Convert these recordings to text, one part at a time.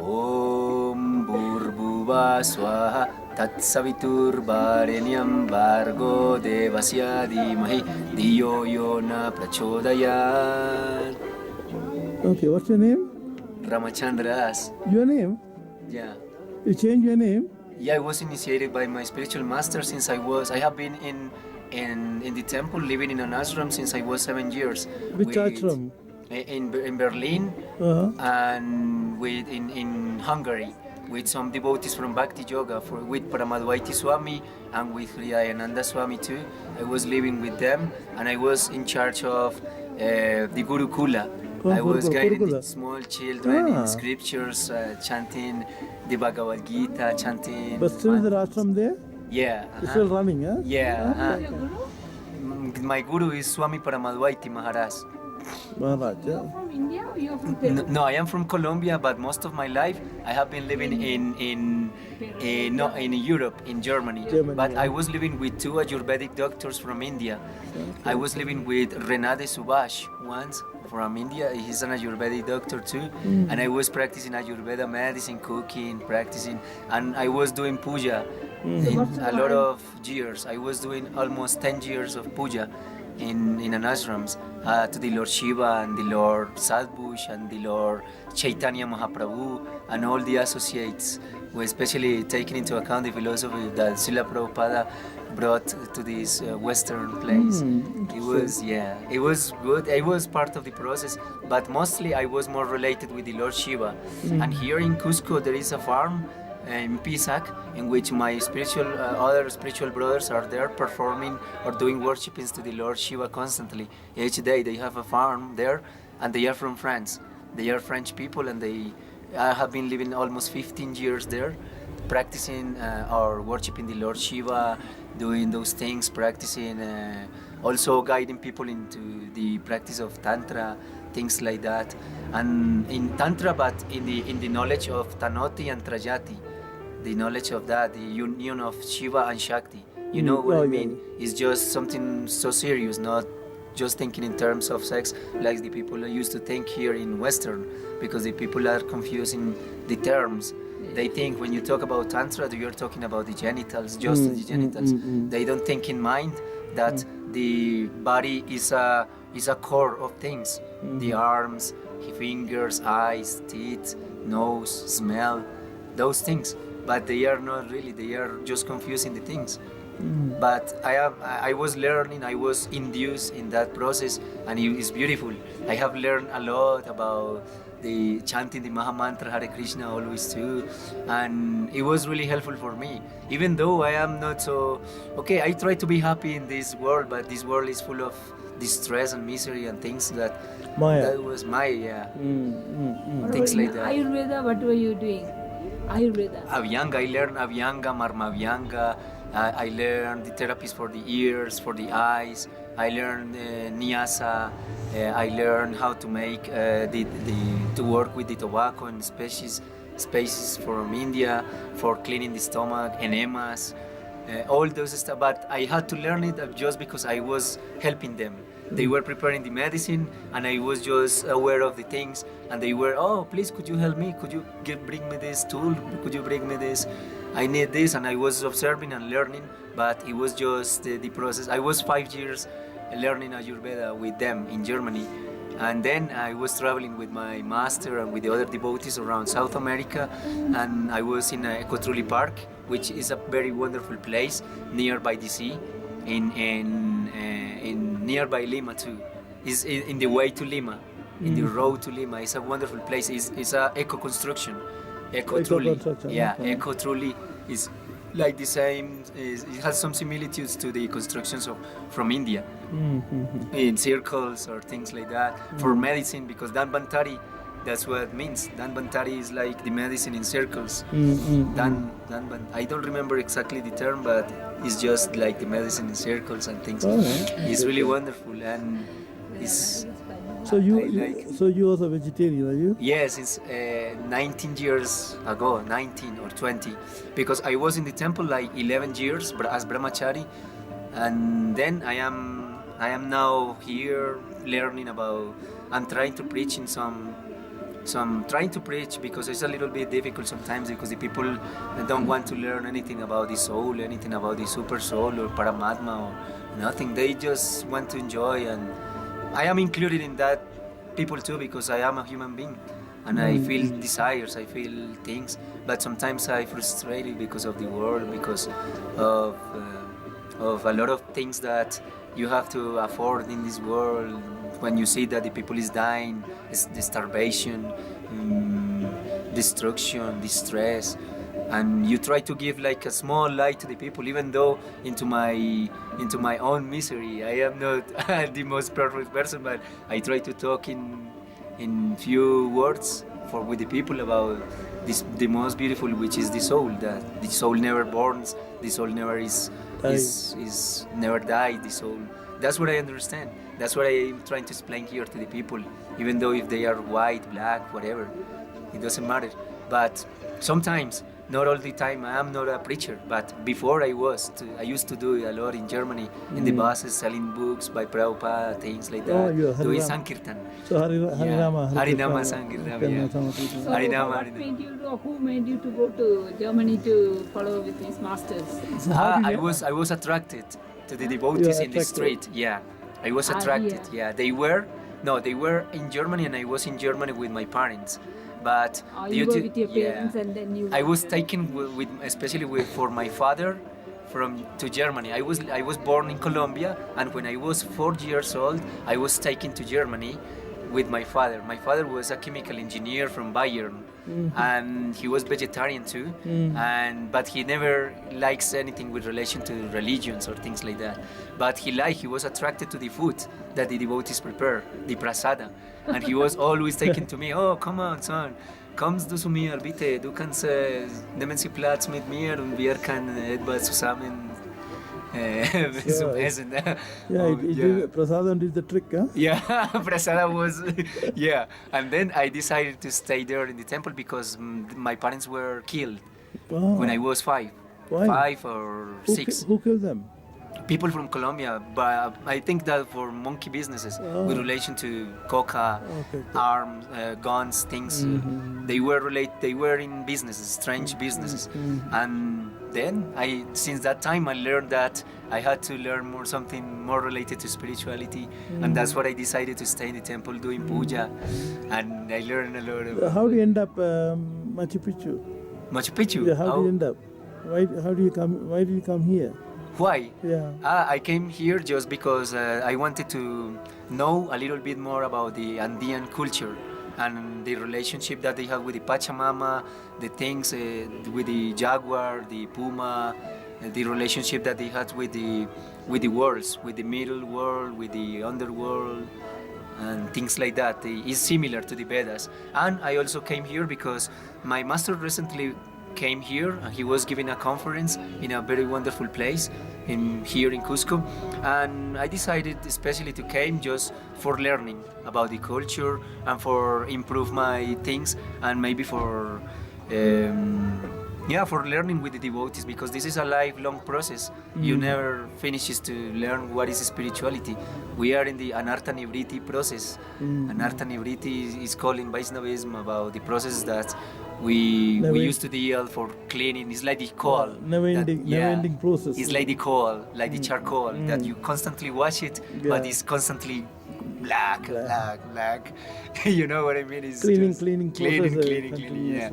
Om Bhurbuva Swaha Tatsavitur Varenyam Bargo Devasya Dhimahi Dhiyo Yona Prachodayat. Okay, what's your name? Ramachandra. Your name? Yeah. You changed your name? Yeah, I was initiated by my spiritual master since I have been in the temple, living in an ashram since I was 7 years. Which ashram? In Berlin and in Hungary with some devotees from Bhakti Yoga with Paramadvaiti Swami and with Hridayananda Swami too. I was living with them and I was in charge of the Gurukula. I was guiding the small children in scriptures, chanting the Bhagavad Gita, chanting. But still the ashram there? Yeah. It's still running, huh? Yeah. My guru is Swami Paramadvaiti Maharaj. Maharaj, yeah. From India or you're from Peru? No, I am from Colombia, but most of my life I have been living in Europe, in Germany. But I was living with two Ayurvedic doctors from India. I was living with Renate Subhash once from India. He's an Ayurvedic doctor too, and I was practicing Ayurveda medicine, cooking, practicing, and I was doing puja in a lot of years. I was doing almost 10 years of puja in an ashrams to the Lord Shiva and the Lord Sadbush and the Lord Chaitanya Mahaprabhu and all the associates, especially taking into account the philosophy that Srila Prabhupada brought to this Western place. It was good. I was part of the process, but mostly I was more related with the Lord Shiva. And here in Cusco there is a farm in Pisac, in which my other spiritual brothers are there performing or doing worshipings to the Lord Shiva constantly. Each day they have a farm there, and they are from France. They are French people, and I have been living almost 15 years there, practicing or worshiping the Lord Shiva, doing those things, practicing, also guiding people into the practice of Tantra, things like that. And in Tantra, but in the knowledge of Tanoti and Trajati, the knowledge of that, the union of Shiva and Shakti. You know what I mean? It's just something so serious, not just thinking in terms of sex like the people used to think here in Western, because the people are confusing the terms. They think when you talk about Tantra, you're talking about the genitals, just the genitals. They don't think in mind that the body is a core of things. The arms, fingers, eyes, teeth, nose, smell, those things. But they are not really, they are just confusing the things. But I was learning, I was induced in that process, and it is beautiful. I have learned a lot about the chanting the Mahamantra Hare Krishna always too, and it was really helpful for me. Even though I am not so, I try to be happy in this world, but this world is full of distress and misery and things that was Maya, things like that. Ayurveda, what were you doing? Ayurveda. Avyanga, I learned Avyanga, Marma Avyanga. I learned the therapies for the ears, for the eyes. I learned Nyasa. I learned how to make to work with the tobacco and species from India for cleaning the stomach, enemas, all those stuff. But I had to learn it just because I was helping them. They were preparing the medicine, and I was just aware of the things. And they were, oh, please, could you help me? Could you bring me this tool? Could you bring me this? I need this. And I was observing and learning, but it was just the process. I was 5 years learning Ayurveda with them in Germany. And then I was traveling with my master and with the other devotees around South America. And I was in Ecotruli Park, which is a very wonderful place nearby the sea. In nearby Lima too. Is in the way to Lima, in the road to Lima. It's a wonderful place. It's a eco construction. Ecotruli. Yeah, Ecotruli is like the same. It has some similitudes to the constructions from India, in circles or things like that. For medicine, because Danbantari, that's what it means. Danbantari is like the medicine in circles. I don't remember exactly the term, but it's just like the medicine in circles and things. It's really wonderful, and it's. So you also vegetarian, are you? Yes, it's 19 years ago, 19 or 20, because I was in the temple like 11 years as brahmachari, and then I am now here learning about. I'm trying to preach in some So I'm trying to preach because it's a little bit difficult sometimes because the people don't want to learn anything about the soul, anything about the super soul or Paramatma or nothing. They just want to enjoy, and I am included in that people too because I am a human being and I feel desires, I feel things, but sometimes I frustrated because of the world, because of a lot of things that you have to afford in this world. When you see that the people is dying, it's the starvation, destruction, distress, and you try to give like a small light to the people, even though into my own misery. I am not the most perfect person, but I try to talk in few words with the people about this, the most beautiful, which is the soul. That the soul never borns, the soul never is never died. The soul. That's what I understand. That's what I am trying to explain here to the people. Even though if they are white, black, whatever, it doesn't matter. But sometimes, not all the time, I am not a preacher. But before I used to do a lot in Germany, in the buses, selling books by Prabhupada, things like that, doing Sankirtan. So Harinama Sankirtan, yeah. So Harinama. who made you to go to Germany to follow with these masters? I was attracted to the devotees in the street. Yeah, I was attracted. Yeah, they were in Germany, and I was in Germany with my parents. But you go with your parents and then you. I was taken especially for my father to Germany. I was born in Colombia, and when I was 4 years old, I was taken to Germany with my father. My father was a chemical engineer from Bayern, and he was vegetarian too. But he never likes anything with relation to religions or things like that. But he was attracted to the food that the devotees prepare, the prasada, and he was always taken to me. Oh, come on, son. Kommst du zu mir, bitte, du kannst, nehmen Sie Platz mit mir und wir können etwas zusammen zum Essen. Prasadam did the trick, huh? Yeah, Prasada was, yeah. And then I decided to stay there in the temple because my parents were killed when I was 5. Why? 5 or 6. Who killed them? People from Colombia, but I think that for monkey businesses with relation to coca, arms, guns, things, they were in businesses, strange businesses, and then since that time I learned that I had to learn something more related to spirituality, and that's what I decided to stay in the temple doing puja, and I learned a lot of. How do you end up Machu Picchu? Machu Picchu. Yeah, how do you end up? Why did you come here? Why? Yeah. I came here just because I wanted to know a little bit more about the Andean culture and the relationship that they have with the Pachamama, the things with the jaguar, the puma, the relationship that they had with the worlds, with the middle world, with the underworld, and things like that. It's similar to the Vedas. And I also came here because my master recently came here and he was giving a conference in a very wonderful place here in Cusco, and I decided especially to came just for learning about the culture and for improve my things and maybe for learning with the devotees, because this is a lifelong process. You never finishes to learn what is spirituality. We are in the Anartha Nivriti process. Anartha Nivriti is called in Vaishnavism about the process that we used to deal for cleaning. It's like the coal. Never-ending process. It's like the coal, like the charcoal that you constantly wash it, but it's constantly black. You know what I mean? It's cleaning. Yeah.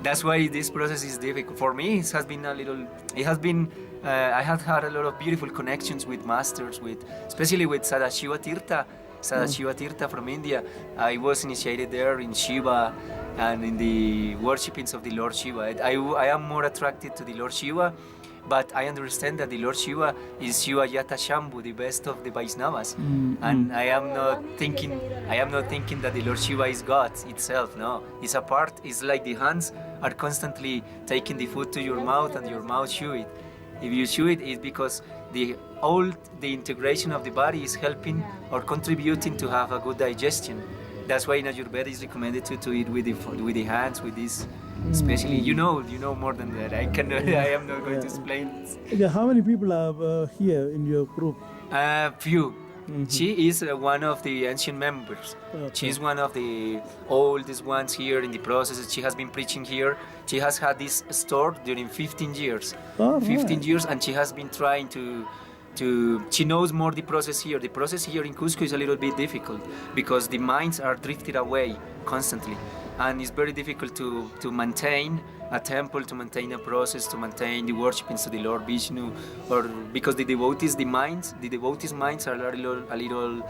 That's why this process is difficult for me. I have had a lot of beautiful connections with masters, especially with Sadashiva Tirtha from India. I was initiated there in Shiva and in the worshipings of the Lord Shiva. I am more attracted to the Lord Shiva, but I understand that the Lord Shiva is Shiva Yata Shambhu, the best of the Vaishnavas. And I am not thinking that the Lord Shiva is God itself. No, it's a part. It's like the hands are constantly taking the food to your mouth and your mouth chew it. If you chew it, it's because the integration of the body is helping or contributing to have a good digestion. That's why in Ayurveda it's recommended to eat with the hands, with this. Especially, you know more than that. I am not going to explain. Yeah, how many people are here in your group? Few. She is one of the ancient members. She's one of the oldest ones here in the process. She has been preaching here. She has had this store during 15 years. Oh, 15 right. years, and she has been trying to she knows more the process here. The process here in Cusco is a little bit difficult because the minds are drifted away constantly, and it's very difficult to maintain a temple, to maintain a process, to maintain the worshipings to the Lord Vishnu, or because the devotees' minds are a little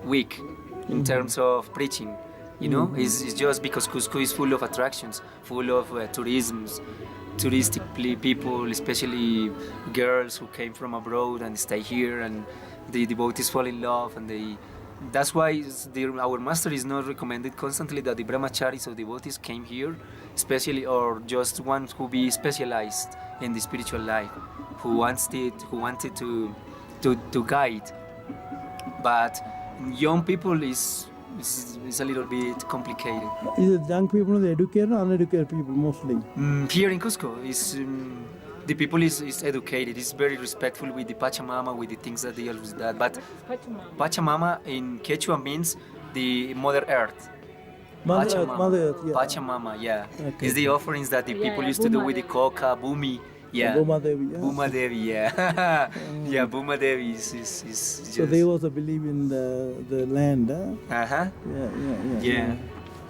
weak in terms of preaching. You know, it's just because Cusco is full of attractions, full of touristic people, especially girls who came from abroad and stay here, and the devotees fall in love, and that's why our master is not recommended constantly that the brahmacharis or devotees came here, especially, or just ones who be specialized in the spiritual life, who wanted to guide. But young people is a little bit complicated. Is it young people, the educated or uneducated people mostly? Here in Cusco, the people is educated. It's very respectful with the Pachamama, with the things that they are with that. But Pachamama in Quechua means the Mother Earth. Mother Earth, yeah. Pachamama, yeah. Okay. It's the offerings that the people used to do with the coca, bumi. Yeah. Boma Devi, yeah. Buma Devi, yeah. Yeah, Buma Devi is just... So they also believe in the land, huh? Uh-huh. Yeah.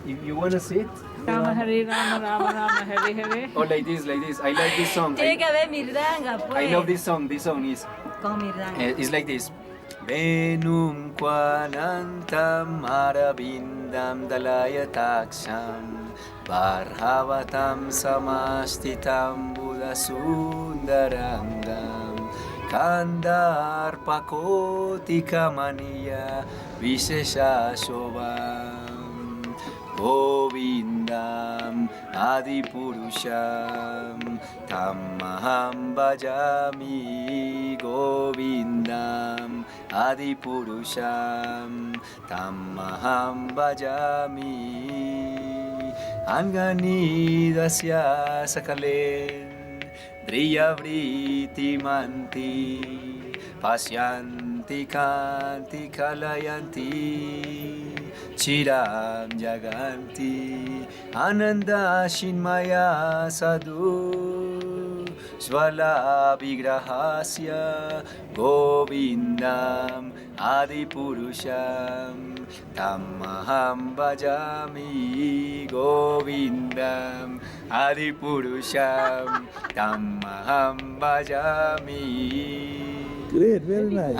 If you want to sit? Rama Hare Rama, Rama Rama Hare Hare. Or like this. I like this song. I love this song. This song is... it's like this. Venum quanantam arabindam dalayataksam Barhavatam samastitam Buddha sundarangam Kandar pakotika maniya Vishesha shobam Govindam Adipurusham Tammaham bhajami Govindam Adipurusham Tammaham bhajami Angani dasya sakalen Driya vriti manti Pasyanti kanti kalayanti Chiram jaganti Ananda shinmaya sadhu Svala vigrahasya Govindam Adipurusham Tammaham bhajami Govindam Adipurusham Tammaham bhajami. Great, very nice.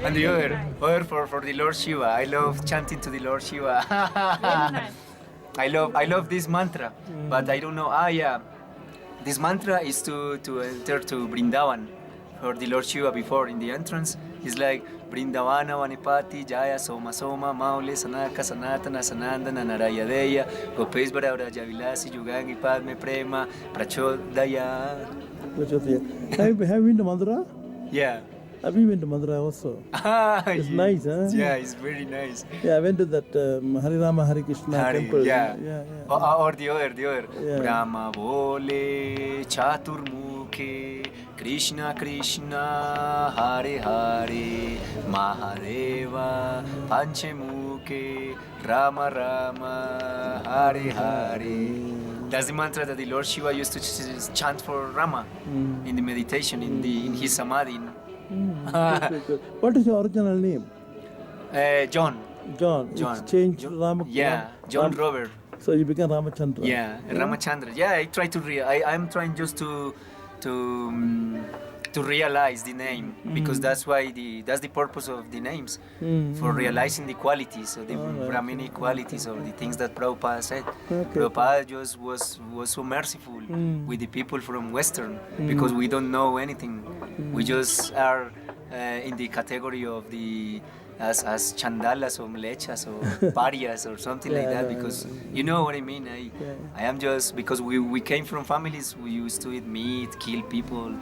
And the other for the Lord Shiva. I love chanting to the Lord Shiva. Very nice. I love this mantra, but I don't know. Yeah. This mantra is to enter to Vrindavan for the Lord Shiva before in the entrance. It's like Vrindavana Vanipati Jaya Soma Soma Maule Sanaka Sanatana Sanandana Narayadeya Gopes Baraja Vilasi Yugangi Padme Prema Prachodaya. Have you been to Madura? Yeah. Have you been to Madura also? It's nice, huh? Yeah, it's very nice. Yeah, I went to that Hare Rama Hare Krishna temple. Yeah. Or the other. Yeah. Brahma Bole Chaturmukhe Krishna Krishna Hare Hare Mahadeva Panchemukhe Rama Rama Hare Hare. That's the mantra that the Lord Shiva used to chant for Rama in the meditation, in his samadhi. Good. What is your original name? John. It's changed to Rama. Yeah, John Robert. So you became Ramachandra. Yeah, Ramachandra. Yeah, I try to I'm trying just to realize the name because that's the purpose of the names for realizing the qualities of the Brahminic qualities of the things that Prabhupada said. Prabhupada just was so merciful with the people from Western because we don't know anything. We just are in the category of the as chandalas or mlechas or parias or something like that because you know what I mean. I am just because we came from families we used to eat meat, kill people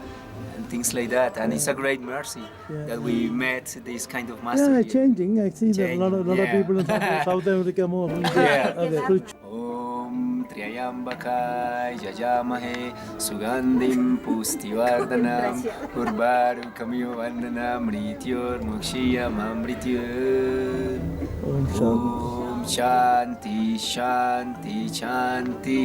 and things like that, and it's a great mercy that we met this kind of master. Yeah, here. changing. I see that a lot of people in South America more. Yeah. Okay. Om Triayambakai Jajamahe Sugandhim Pustivardhanam Urvarukamiyo Vandanam Mrityor Mokshiyam Amrityur. Om Shanti. Om Shanti Shanti Shanti.